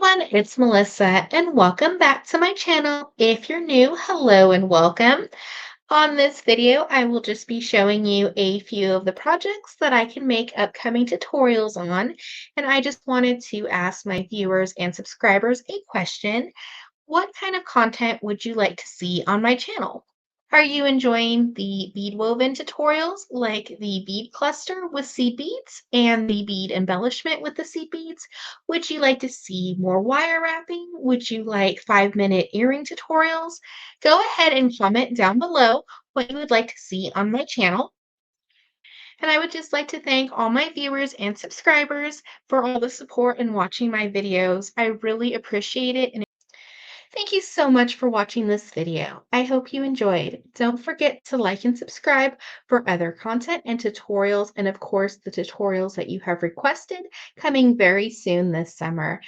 everyone, it's Melissa and welcome back to my channel. If you're new, hello and welcome. On this video, I will just be showing you a few of the projects that I can make upcoming tutorials on. And I just wanted to ask my viewers and subscribers a question. What kind of content would you like to see on my channel? Are you enjoying the bead woven tutorials like the bead cluster with seed beads and the bead embellishment with the seed beads? Would you like to see more wire wrapping? Would you like 5-minute earring tutorials? Go ahead and comment down below what you would like to see on my channel. And I would just like to thank all my viewers and subscribers for all the support in watching my videos. I really appreciate it. And thank you so much for watching this video. I hope you enjoyed. Don't forget to like and subscribe for other content and tutorials, and of course, the tutorials that you have requested coming very soon this summer.